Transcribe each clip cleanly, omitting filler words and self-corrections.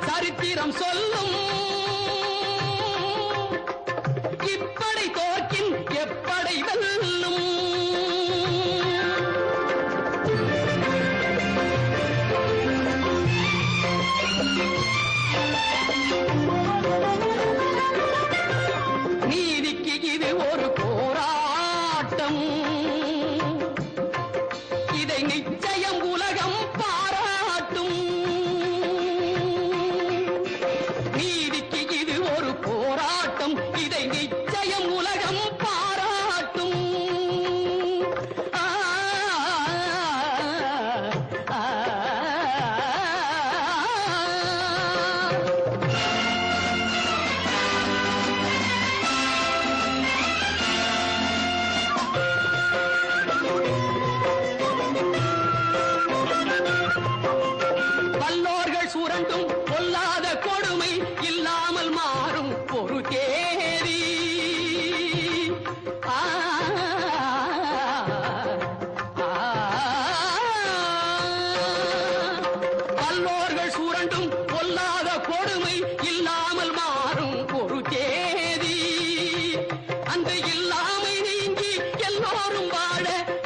சரித்திரம் சொல்லும். இப்படை தோற்கின் எப்படை வெல்லும். நீதிக்கு இது ஒரு போராட்டம். இதை நிச்சயம் உலகம் பாராட்டும். நீதிக்கு இது ஒரு போராட்டம். இதை நிச்சயம் உலகம் பாராட்டும். வல்லோர்கள் சுரண்டும் பொல்லாத கொடுமை இல்லாமல் மாறும் ஒரு தேதி. வல்லோர்கள் சுரண்டும் பொல்லாத கொடுமை இல்லாமல் மாறும் ஒரு தேதி. அந்த இல்லாமை நீங்கி எல்லோரும் வாழ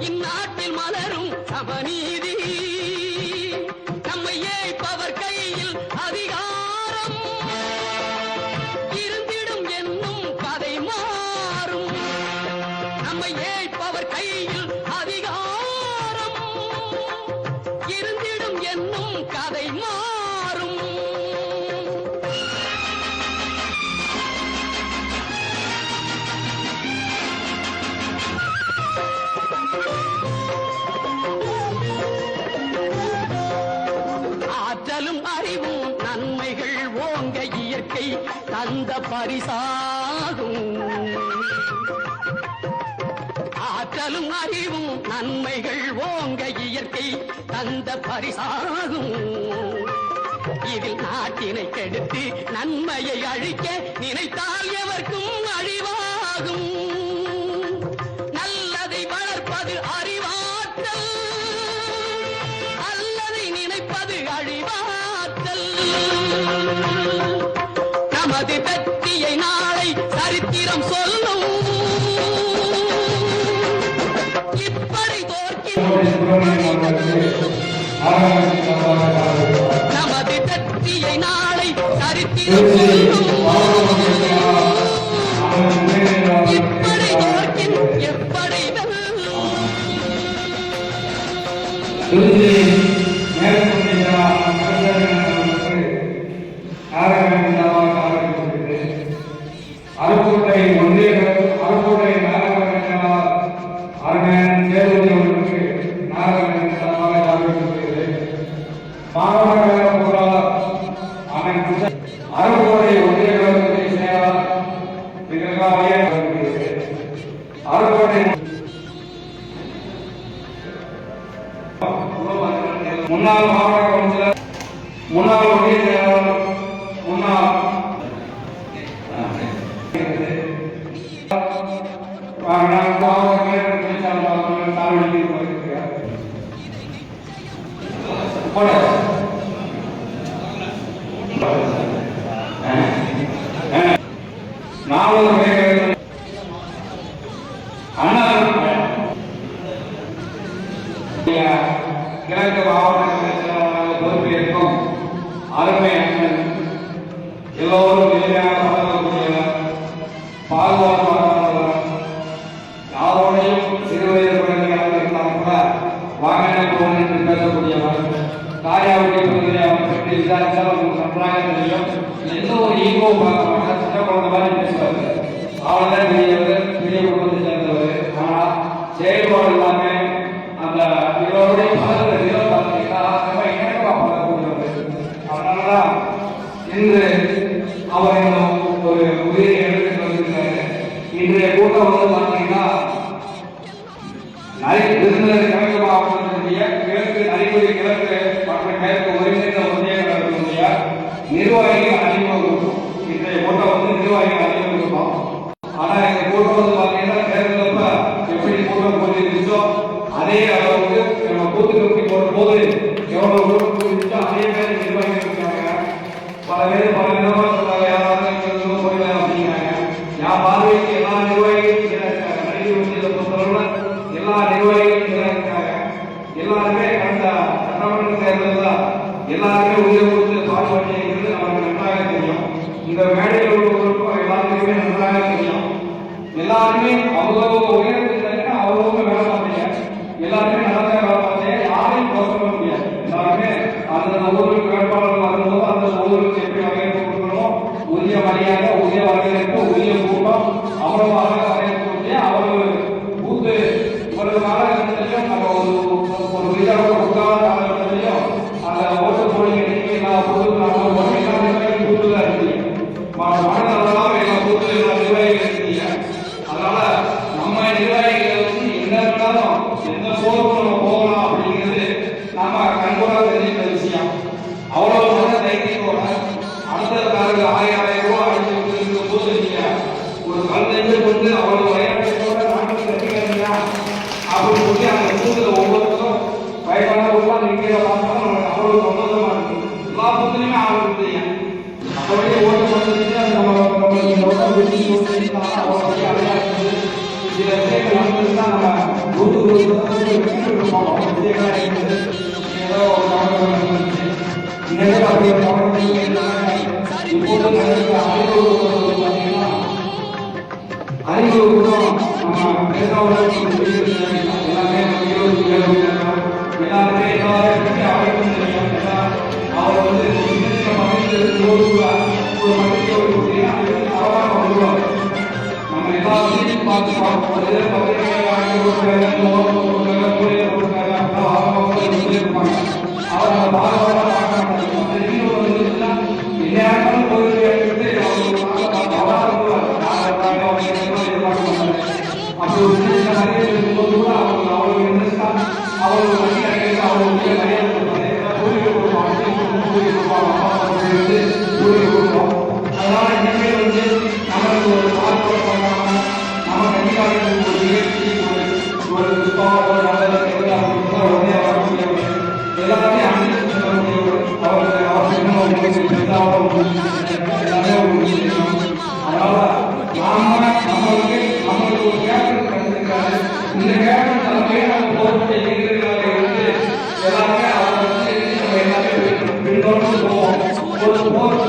இந்நாட்டில் மலரும் சமநீதி. நம்மை ஏய்ப்பவர் கையில் அதிகாரம் இருந்திடும் என்னும் கதை மாறும். நம்மை ஏய்ப்பவர் கையில் அதிகாரம் இருந்திடும் என்னும் கதை மாறும். ஆற்றலும் அறிவும் நன்மைகள் ஓங்க இயற்கை தந்த பரிசாகும். ஆற்றலும் அறிவும் நன்மைகள் ஓங்க இயற்கை தந்த பரிசாகும். இதில் நாட்டினை கெடுத்து நன்மையை அழிக்க நினைத்தால் எவர்க்கும் அழிவாகும். நல்லதை வளர்ப்பது அறிவாற்றல். அல்லதை நினைப்பது அழிவாற்றல். நமது வெற்றியை நாளை சரித்திரம் சொல்லும். இப்படை தோற்கின் நமது வெற்றியை நாளை சரித்திரம் சொல்லும். இப்படை தோற்கின் எப்படை வெல்லும். அருக்கோட்டை ஒன்றிய அருக்கோட்டை நாகரகனால் அருமையான தேர்வுகளுக்கு நாகரகமாக அறிவிக்கப்படுகிறது. மாணவர்கள பொருளாளர் அனைத்து அருக்கோட்டை ஒன்றிய கழகத்துடைய செயலாளர் அருக்கோட்டை முன்னாள் மாவட்ட கவுன்சிலர் முன்னாள் ஒன்றிய செயலாளர் முன்னாள் கிழக்கு மாவட்ட பொறுப்பேற்கும் அருமை அண்ணன் எல்லோரும் எளிமையாக பழகக்கூடியவர், பாதுகாப்பாளர், யாரோடையும் சிறுவயது குழந்தையாக இருந்தால் கூட வாகன போன் என்று பேசக்கூடியவர், காரியாவுடைய பகுதியை அவர் பற்றி விசாரித்தால் உங்களுக்கு நன்றாக தெரியும். எந்த ஒரு ஈகோ பார்க்க மாட்டார், சின்ன குழந்தை மாதிரி பேசுவார். அவர்தான் பெரியவர், பெரிய குடும்பத்தை சேர்ந்தவர். ஆனால் செயல்பாடு எல்லாமே அந்த இவருடைய பழகுறதிலோ பார்த்தீங்கன்னா ரொம்ப இணக்கமாக பழகக்கூடியவர். அதனாலதான் இன்று அவர் ஒரு உயிரை எடுத்துட்டு வந்திருக்காரு. இன்றைய கூட்டம் வந்து பார்த்தீங்கன்னா விருதுநகர் கிழக்கு மாவட்டத்தினுடைய கிழக்கு அறிகுறி கிழக்கு மற்றும் மேற்கு ஒருங்கிணைந்த ஒன்றியங்களுடைய நிர்வாகிகள் அறிமுகம். இன்றைய கூட்டம் வந்து நிர்வாகிகள் அறிமுகம். ஆனா இந்த கூட்டம் வந்து பார்த்தீங்கன்னா தேர்தலப்ப எப்படி கூட்டம் போட்டிருந்துச்சோ அதே அளவுக்கு நம்ம கூட்டு கமிட்டி போடும் போது எவ்வளவு கூட்டம் போட்டிருந்தோ அதே மாதிரி நிர்வாகிகள் இருக்காங்க. பல பேர் பல விதமா சொல்றாங்க, யாராவது போயிடலாம் அப்படிங்கிறாங்க. என் பார்வைக்கு எல்லா நிர்வாகிகளும் நடிகை ஒன்றியத்தை பொறுத்தவரை எல்லா நிர்வாகிகளும் இருக்காங்க. எல்லாருமே கடந்த சட்டமன்ற தேர்தலில் எல்லாருமே உயிரை கொடுத்து பாடுபட்டு நமக்கு நன்றாக தெரியும். இந்த மேடையில் உள்ளவர்களுக்கும் எல்லாருக்குமே நன்றாக தெரியும். எல்லாருமே அவங்க உயரத்தில் அவங்கவுங்க வேலை பார்த்தீங்க, எல்லாருமே நல்லா வேலை பார்த்தீங்க, யாரையும் குறை சொல்ல முடியாது. எல்லாருமே அந்த ஊருக்கு வேட்பாளர்கள் வரும்போது அந்த ஊருக்கு எப்படி வரவேற்பு கொடுக்கணும், உரிய மரியாதை, உரிய வரவேற்பு, உரிய கூட்டம், அவ்வளவு அழகாக வரவேற்பு கொடுத்து அவ்வளவு பூத்து ஒரு காலகட்டத்திலையும் நம்ம ஒரு விதமான உட்கார காலகட்டத்திலையும் அந்த ஓட்டு போடி எண்ணிக்கை எல்லா பொருளும் எல்லாருமே பூத்து தான் இருக்கீங்க. மனநலம் எல்லா பூத்து எல்லா நிர்வாகிகள் இருக்கீங்க. அதனால நம்ம நிர்வாகிகள் என்ன இருந்தாலும் எந்த போருக்கு நம்ம போகலாம் அப்படிங்கிறது நம்ம கண்கூடாக தெரிஞ்சுக்கிற விஷயம். அவ்வளவு மன தைரியத்தோட அடுத்ததுக்காரங்க 1000 ரூபாய் அடிச்சு இருக்கும் போது நீங்க ஒரு கல்வி கொண்டு அவ்வளவு வயநாட்டோட நாட்டுக்கு கட்டிக்கிறீங்க அப்படின்னு சொல்லி அந்த பூத்துல ஒவ்வொருத்தரும் வயதான ரூபாய் நீங்க பார்த்தாலும் நமக்கு அவ்வளவு சந்தோஷமா இருக்கு. எல்லா பூத்துலையுமே ஆளுநர் தெரியும். அப்படியே ஓட்டு பண்ணுறதுக்கு அது நம்ம சில விஷயங்கள் நடந்ததுன்னா நம்ம நூற்றுக்கு ஏதோ அப்படியே இப்போது அறிவுறுக்கும் நம்ம எல்லாமே எல்லாருமே எல்லாரும் அவருக்கும் தெரியும். அவர் வந்து ஒரு மகிழ்ச்சியை வருவார். நம்ம எல்லாத்தையும் பார்த்து அதனால இனிமேல் வந்து நமக்கு ஒரு பார்க்க நம்ம கண்டிப்பாக ஒரு நிகழ்ச்சி ஒரு உடனே வரக்கூடிய எல்லாமே அனுமதி அதனால நம்மளுக்கு ஒரு கேப்டன் கிடைச்சிருக்காரு. இந்த கேப்டன் தலைமையை நம்ம போட்டு இருந்து எல்லாருமே அவரை வந்து நம்ம எல்லாமே பின்தொடர்ந்து போவோம். ஒரு போர்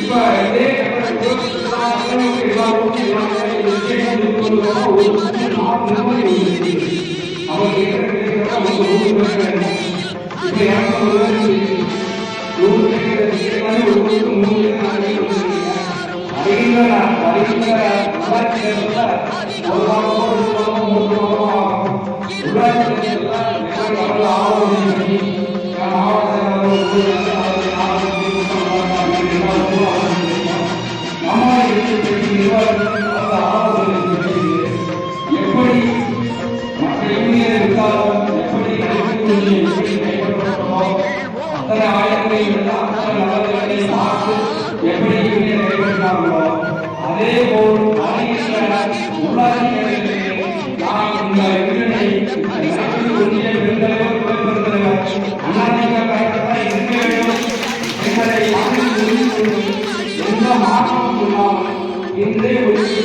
இப்ப இதே எப்படி மற்ற இந்தியர் இருந்தாலும் எப்படி அத்தனை ஆயிரங்களை அத்தனை நலன்களை பார்த்து எப்படி இந்தியர் நிறைவேற்றார்களோ அதே போல் உள்ளாட்சி நாம் இந்த யூனியனை ஒன்றிய பெருந்தலைவர் துணைப்பெருந்தலைவர் அதிமுக இருக்க வேண்டும் என்பதை எந்த மாற்றமும் இல்லாமல் இன்றே மாவட்ட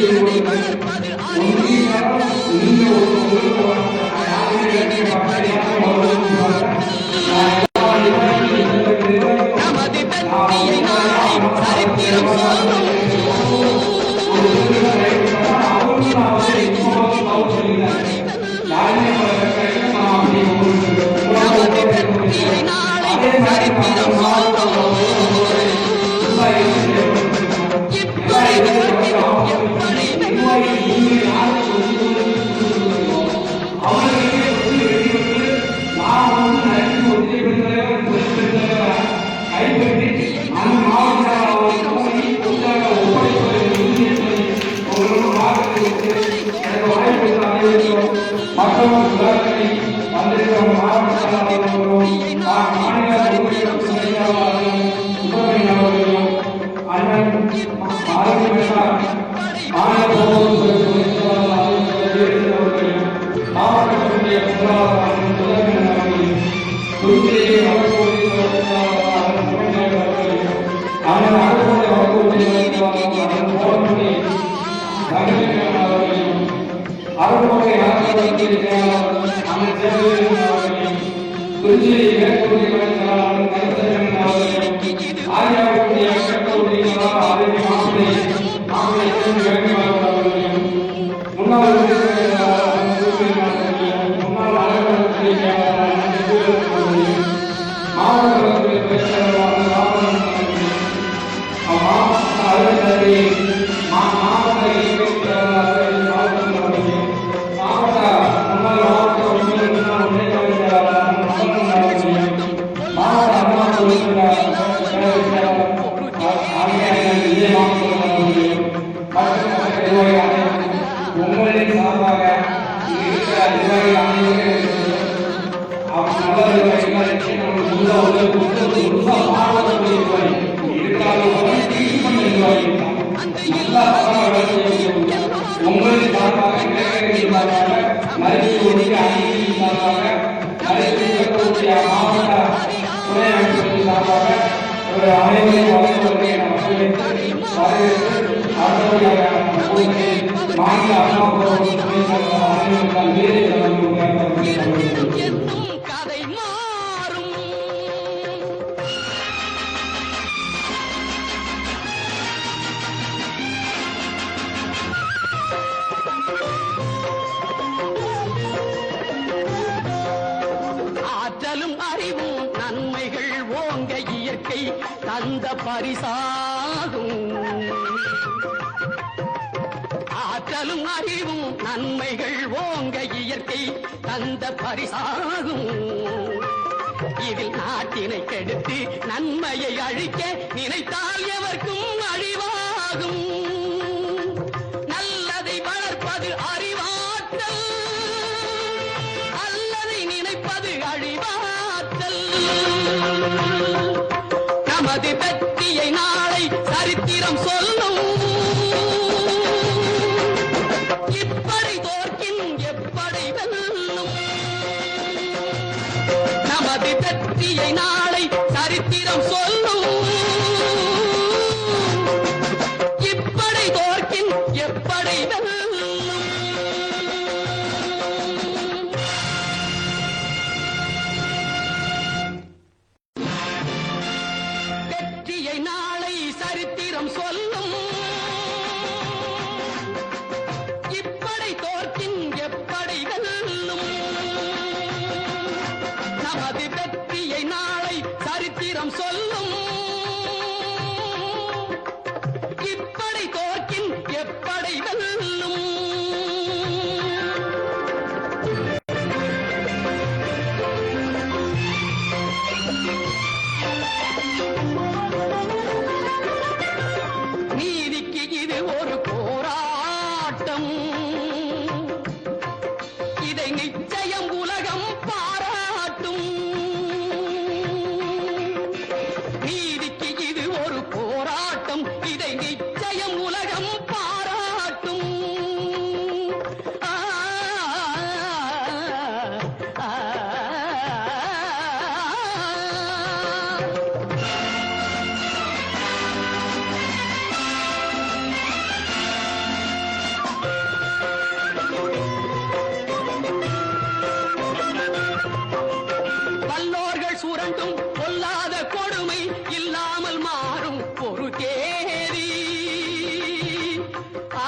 உங்களின் சார்பாக இருக்கிற நிர்வாகிகள் அனைவரும் உங்களின் சார்பாக மருத்துவ மாவட்ட துணை அமைச்சர்கள் சார்பாக ஒரு அனைவரையும் வழங்குவதை மாநில கதை மாறும். ஆற்றலும் அறிவும் நன்மைகள் ஓங்க இயற்கை தந்த பரிசாகும். ஆற்றலும் அறிவும் நன்மைகள் ஓங்க இயற்கை தந்த பரிசாகும். இதில் நாட்டினை கெடுத்து நன்மையை அழிக்க நினைத்தால் எவர்க்கும் அழிவாகும். நல்லதை வளர்ப்பது அறிவாற்றல், அல்லதை நினைப்பது அழிவாற்றல். நமது வெற்றியை நாளை சரித்திரம் சொல்லும். இப்படை தோற்கின் எப்படை வெல்லும். நமது வெற்றியை நாளை சரித்திரம் சொல்லும். இப்படை தோற்கின் எப்படை வெல்லும். வெற்றியை நாளை சரித்திரம் சொல்லும். இப்படை தோற்கின் எப்படை வெல்லும். நமது வெற்றியை நாளை சரித்திரம் சொல்லும். இப்படை தோற்கின் எப்படை வெல்லும். நீதிக்கு இது ஒரு போராட்டம். இதை நிச்சயம் உலகம் பாராட்டும். நீதிக்கு இது ஒரு போராட்டம். இதை நிச்சயம் உலகம் பாராட்டும். ஆ, ஆ, ஆ. வல்லோர்கள் சுரண்டும் பொல்லாத கொடுமை இல்லாமல் மாறும் ஒரு தேதி. ஆ,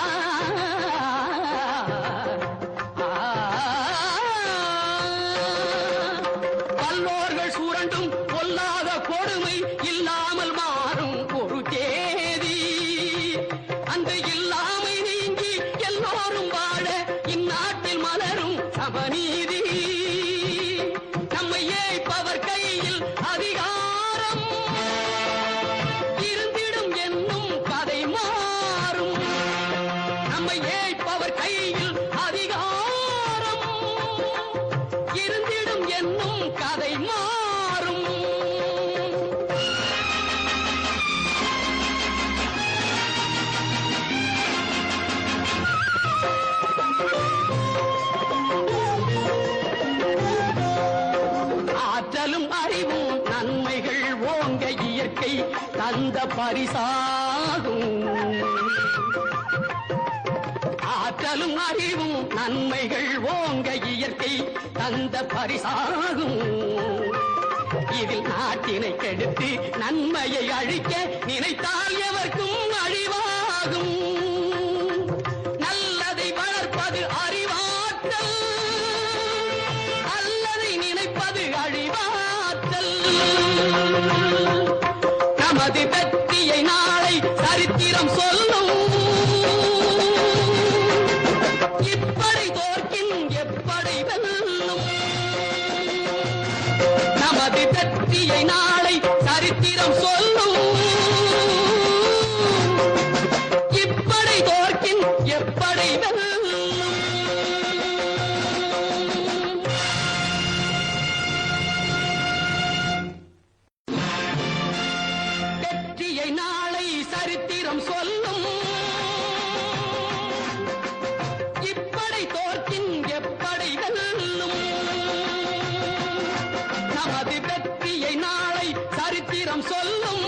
ஆ. வல்லோர்கள் சுரண்டும் பொல்லாத கொடுமை இல்லாமல் மாறும் ஒரு தேதி. அந்த இல்லாமை நீங்கி எல்லோரும் வாழ இந்நாட்டில் மலரும் சமநீதி. நம்மை ஏய்ப்பவர் கையில் அதிகாரம் இருந்திடும் என்னும் கதை மாறும். நம்மை ஏய்ப்பவர் கையில் அதிகாரம் இருந்திடும் என்னும் கதை மாறும். ஆற்றலும் அறிவும் நன்மைகள் இயற்கை தந்த பரிசாகும். ஆற்றலும் அறிவும் நன்மைகள் ஓங்க இயற்கை தந்த பரிசாகும். இதில் நாட்டினை கெடுத்து நன்மையை அழிக்க நினைத்தால் எவர்க்கும் அழிவாகும். நல்லதை வளர்ப்பது அறிவாற்றல், அல்லதை நினைப்பது அழிவாற்றல். நமது வெற்றியை நாளை சரித்திரம் சொல்லும். இப்படை தோற்கின் எப்படை வெல்லும். நமது வெற்றியை நாளை சரித்திரம் சொல்லும். இப்படை தோற்கின் எப்படை வெல்லும். வெற்றியை நாளை சரித்திரம் சொல்லும். இப்படை தோற்கின் எப்படை வெல்லும். நமது வெற்றியை நாளை சரித்திரம் சொல்லும்.